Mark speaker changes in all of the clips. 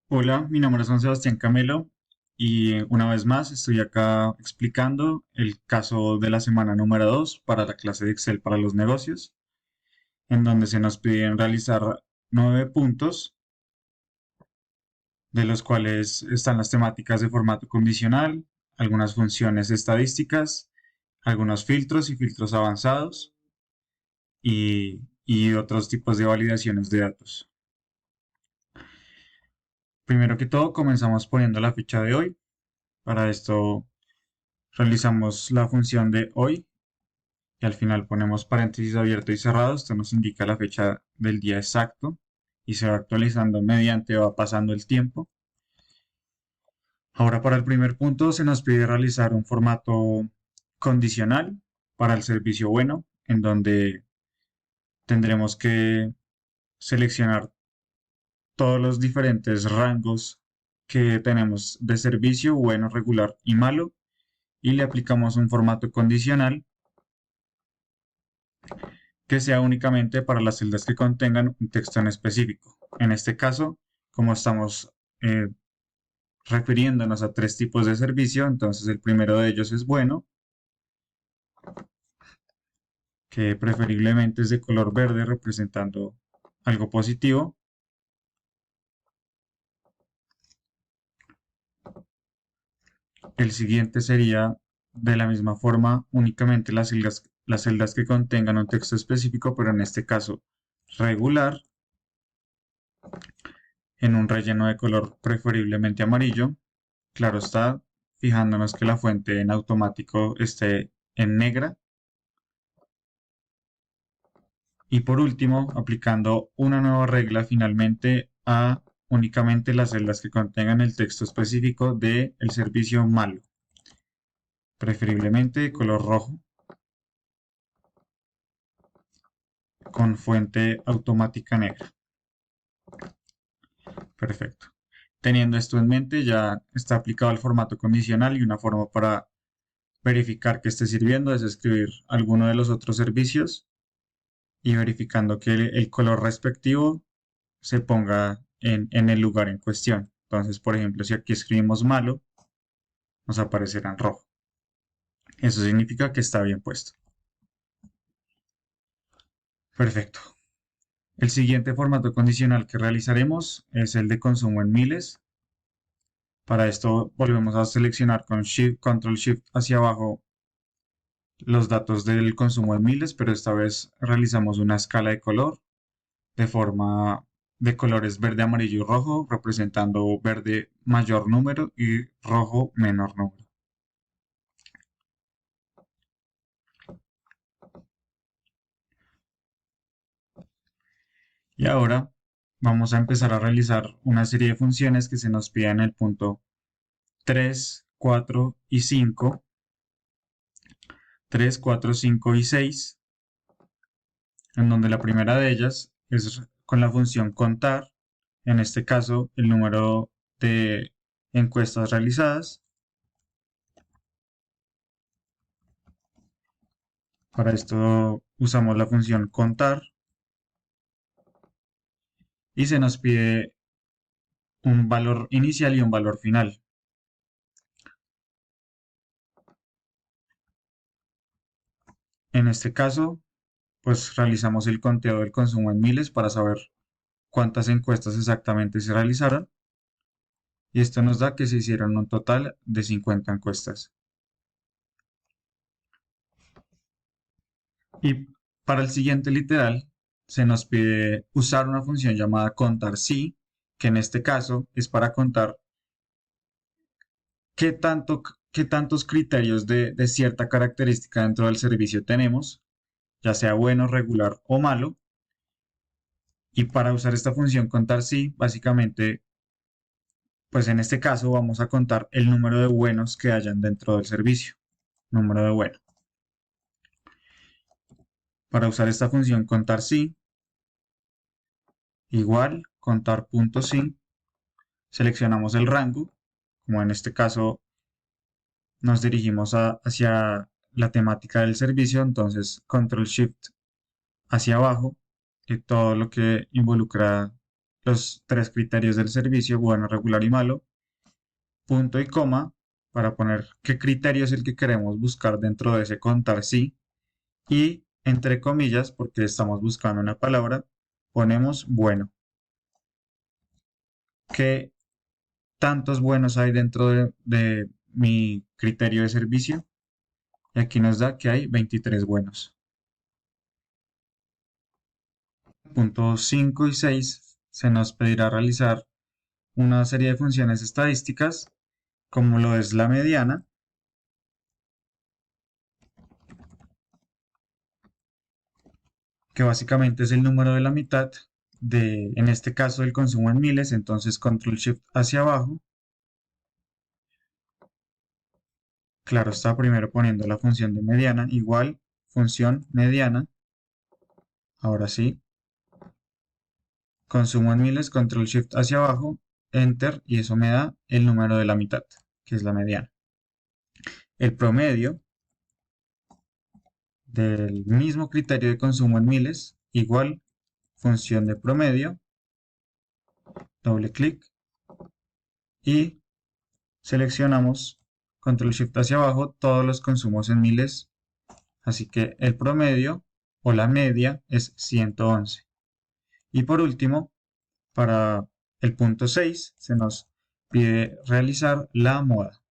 Speaker 1: Hola, mi nombre es Juan Sebastián Camelo y una vez más estoy acá explicando el caso de la semana número 2 para la clase de Excel para los negocios, en donde se nos piden realizar 9 puntos, de los cuales están las temáticas de formato condicional, algunas funciones estadísticas, algunos filtros y filtros avanzados y otros tipos de validaciones de datos. Primero que todo, comenzamos poniendo la fecha de hoy. Para esto realizamos la función de hoy y al final ponemos paréntesis abierto y cerrado. Esto nos indica la fecha del día exacto y se va actualizando mediante va pasando el tiempo. Ahora para el primer punto se nos pide realizar un formato condicional para el servicio bueno, en donde tendremos que seleccionar todos los diferentes rangos que tenemos de servicio bueno, regular y malo y le aplicamos un formato condicional que sea únicamente para las celdas que contengan un texto en específico. En este caso, como estamos eh, refiriéndonos a tres tipos de servicio, entonces el primero de ellos es bueno, que preferiblemente es de color verde representando algo positivo. El siguiente sería de la misma forma únicamente las celdas que contengan un texto específico, pero en este caso regular, en un relleno de color preferiblemente amarillo. Claro está, fijándonos que la fuente en automático esté en negra. Y por último, aplicando una nueva regla finalmente a únicamente las celdas que contengan el texto específico del servicio malo, preferiblemente de color rojo, con fuente automática negra. Perfecto. Teniendo esto en mente, ya está aplicado el formato condicional y una forma para verificar que esté sirviendo es escribir alguno de los otros servicios y verificando que el color respectivo se ponga en el lugar en cuestión. Entonces, por ejemplo, si aquí escribimos malo, nos aparecerá en rojo. Eso significa que está bien puesto. Perfecto. El siguiente formato condicional que realizaremos es el de consumo en miles. Para esto volvemos a seleccionar con Shift, Control Shift hacia abajo los datos del consumo en miles, pero esta vez realizamos una escala de color de forma de colores verde, amarillo y rojo, representando verde mayor número y rojo menor número. Y ahora vamos a empezar a realizar una serie de funciones que se nos piden en el punto 3, 4 y 5, 3, 4, 5 y 6, en donde la primera de ellas es con la función contar, en este caso el número de encuestas realizadas. Para esto usamos la función contar y se nos pide un valor inicial y un valor final. En este caso, pues realizamos el conteo del consumo en miles para saber cuántas encuestas exactamente se realizaron y esto nos da que se hicieron un total de 50 encuestas. Y para el siguiente literal se nos pide usar una función llamada contar si, que en este caso es para contar qué tantos criterios de cierta característica dentro del servicio tenemos, ya sea bueno, regular o malo. Y para usar esta función contar si, básicamente, pues en este caso vamos a contar el número de buenos que hayan dentro del servicio. Número de buenos. Para usar esta función contar si, igual contar punto si, seleccionamos el rango, como en este caso nos dirigimos hacia la temática del servicio, entonces control shift hacia abajo y todo lo que involucra los tres criterios del servicio, bueno, regular y malo, punto y coma, para poner qué criterio es el que queremos buscar dentro de ese contar sí, y entre comillas, porque estamos buscando una palabra, ponemos bueno. ¿Qué tantos buenos hay dentro de mi criterio de servicio? Y aquí nos da que hay 23 buenos. Puntos 5 y 6 se nos pedirá realizar una serie de funciones estadísticas, como lo es la mediana, que básicamente es el número de la mitad de, en este caso, el consumo en miles. Entonces control shift hacia abajo. Claro, está primero poniendo la función de mediana igual función mediana. Ahora sí, consumo en miles, control shift hacia abajo, enter, y eso me da el número de la mitad, que es la mediana. El promedio del mismo criterio de consumo en miles igual función de promedio, doble clic y seleccionamos control shift hacia abajo todos los consumos en miles, así que el promedio o la media es 111. Y por último, para el punto 6 se nos pide realizar la moda.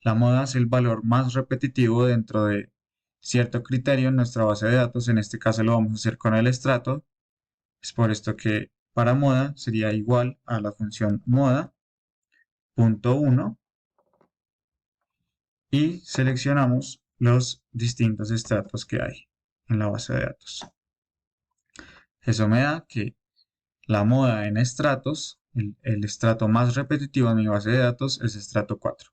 Speaker 1: La moda es el valor más repetitivo dentro de cierto criterio en nuestra base de datos. En este caso lo vamos a hacer con el estrato. Es por esto que para moda sería igual a la función moda, punto 1, y seleccionamos los distintos estratos que hay en la base de datos. Eso me da que la moda en estratos, el estrato más repetitivo en mi base de datos es estrato 4.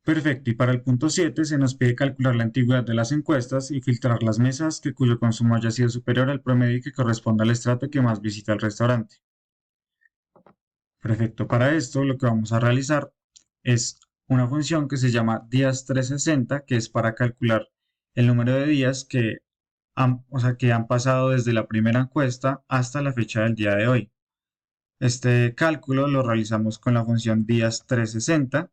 Speaker 1: Perfecto, y para el punto 7 se nos pide calcular la antigüedad de las encuestas y filtrar las mesas cuyo consumo haya sido superior al promedio y que corresponda al estrato que más visita el restaurante. Perfecto, para esto lo que vamos a realizar es una función que se llama días 360, que es para calcular el número de días que han pasado desde la primera encuesta hasta la fecha del día de hoy. Este cálculo lo realizamos con la función días 360,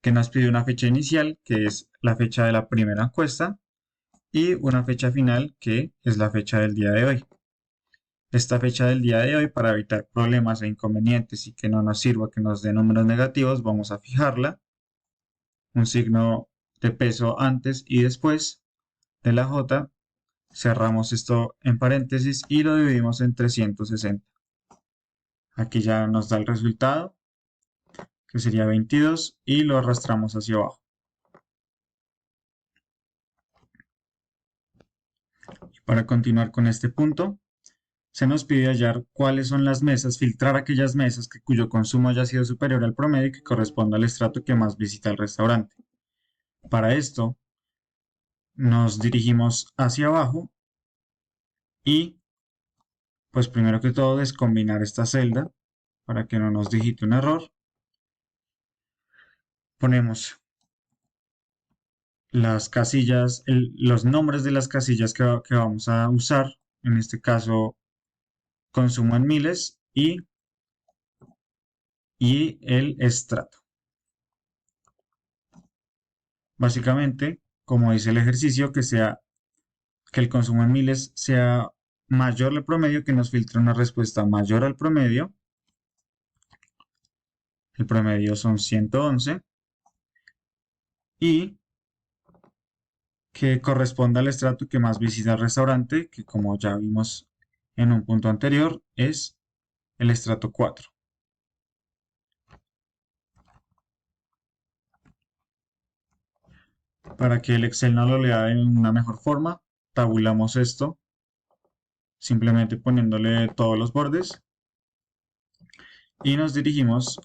Speaker 1: que nos pide una fecha inicial, que es la fecha de la primera encuesta, y una fecha final, que es la fecha del día de hoy. Esta fecha del día de hoy, para evitar problemas e inconvenientes y que no nos sirva que nos dé números negativos, vamos a fijarla, un signo de peso antes y después de la J, cerramos esto en paréntesis y lo dividimos en 360. Aquí ya nos da el resultado, que sería 22, y lo arrastramos hacia abajo. Para continuar con este punto, se nos pide hallar cuáles son las mesas, filtrar aquellas mesas cuyo consumo haya sido superior al promedio y que corresponda al estrato que más visita el restaurante. Para esto, nos dirigimos hacia abajo y, pues primero que todo, descombinar esta celda para que no nos digite un error. Ponemos las casillas, los nombres de las casillas que vamos a usar, en este caso consumo en miles y el estrato. Básicamente, como dice el ejercicio, que el consumo en miles sea mayor al promedio, que nos filtre una respuesta mayor al promedio. El promedio son 111 y que corresponda al estrato que más visita el restaurante, que como ya vimos en un punto anterior, es el estrato 4. Para que el Excel no lo lea de una mejor forma, tabulamos esto, simplemente poniéndole todos los bordes, y nos dirigimos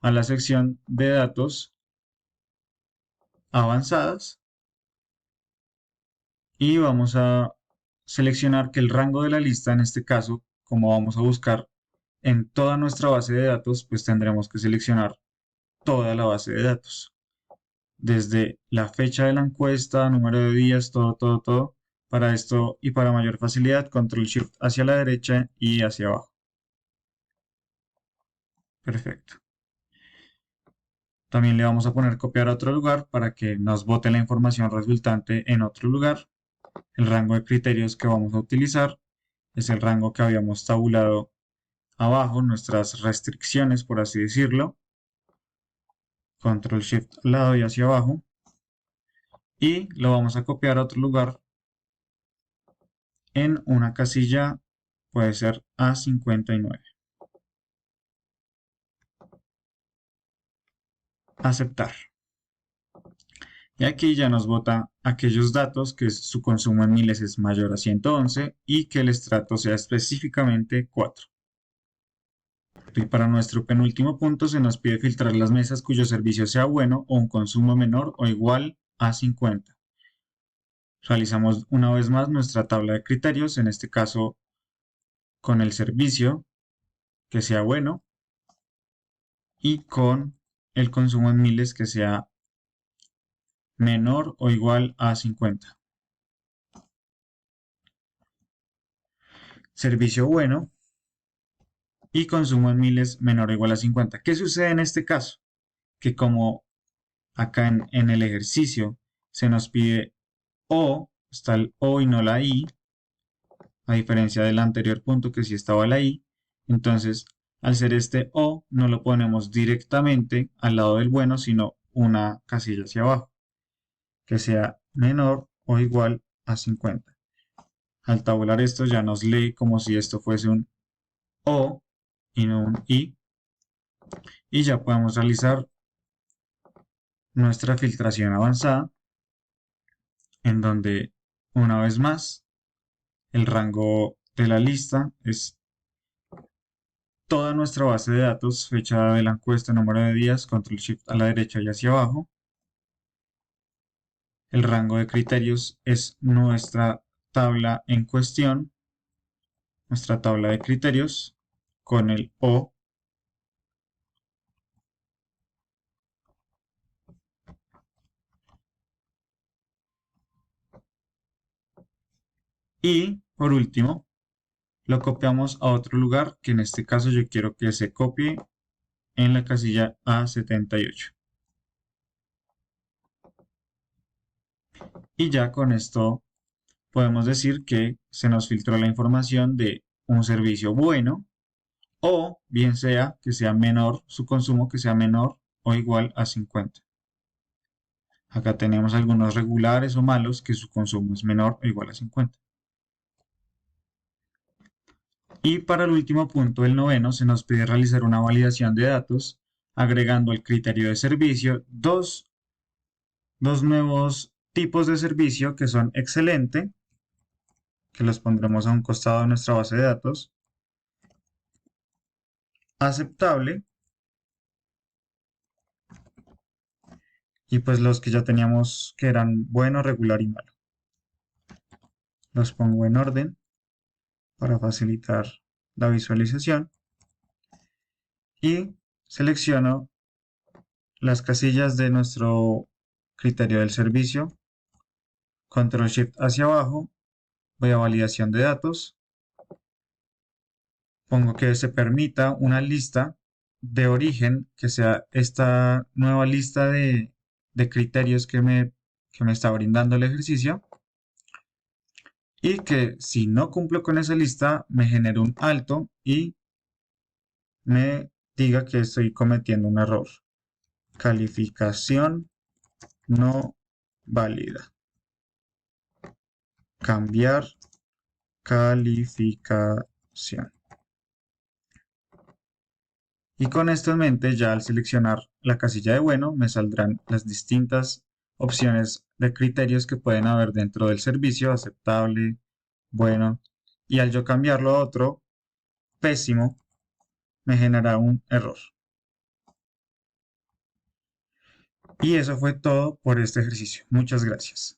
Speaker 1: a la sección de datos avanzadas y vamos a seleccionar que el rango de la lista, en este caso, como vamos a buscar en toda nuestra base de datos, pues tendremos que seleccionar toda la base de datos. Desde la fecha de la encuesta, número de días, todo, Para esto y para mayor facilidad, Control Shift hacia la derecha y hacia abajo. Perfecto. También le vamos a poner copiar a otro lugar para que nos bote la información resultante en otro lugar. El rango de criterios que vamos a utilizar es el rango que habíamos tabulado abajo, nuestras restricciones, por así decirlo. Control Shift al lado y hacia abajo. Y lo vamos a copiar a otro lugar en una casilla, puede ser A59. Aceptar. Y aquí ya nos bota aquellos datos que su consumo en miles es mayor a 111 y que el estrato sea específicamente 4. Y para nuestro penúltimo punto se nos pide filtrar las mesas cuyo servicio sea bueno o un consumo menor o igual a 50. Realizamos una vez más nuestra tabla de criterios, en este caso con el servicio que sea bueno y con el consumo en miles que sea menor o igual a 50. Servicio bueno y consumo en miles menor o igual a 50. ¿Qué sucede en este caso? Que como acá en el ejercicio se nos pide O, está el O y no la I, a diferencia del anterior punto que sí estaba la I, entonces al ser este O no lo ponemos directamente al lado del bueno, sino una casilla hacia abajo, que sea menor o igual a 50. Al tabular esto ya nos lee como si esto fuese un O y no un I, y ya podemos realizar nuestra filtración avanzada, en donde una vez más el rango de la lista es toda nuestra base de datos, fecha de la encuesta, número de días, control shift a la derecha y hacia abajo. El rango de criterios es nuestra tabla en cuestión, nuestra tabla de criterios con el O. Y por último, lo copiamos a otro lugar, que en este caso yo quiero que se copie en la casilla A78. Y ya con esto podemos decir que se nos filtró la información de un servicio bueno o bien sea que sea menor su consumo, que sea menor o igual a 50. Acá tenemos algunos regulares o malos que su consumo es menor o igual a 50. Y para el último punto, el noveno, se nos pide realizar una validación de datos agregando al criterio de servicio dos nuevos tipos de servicio que son excelente, que los pondremos a un costado de nuestra base de datos, aceptable, y pues los que ya teníamos que eran bueno, regular y malo. Los pongo en orden para facilitar la visualización y selecciono las casillas de nuestro criterio del servicio, control shift hacia abajo, voy a validación de datos, pongo que se permita una lista de origen, que sea esta nueva lista de criterios que me está brindando el ejercicio, y que si no cumplo con esa lista me genere un alto y me diga que estoy cometiendo un error. Calificación no válida. Cambiar calificación. Y con esto en mente, ya al seleccionar la casilla de bueno, me saldrán las distintas opciones de criterios que pueden haber dentro del servicio, aceptable, bueno, y al yo cambiarlo a otro, pésimo, me genera un error. Y eso fue todo por este ejercicio. Muchas gracias.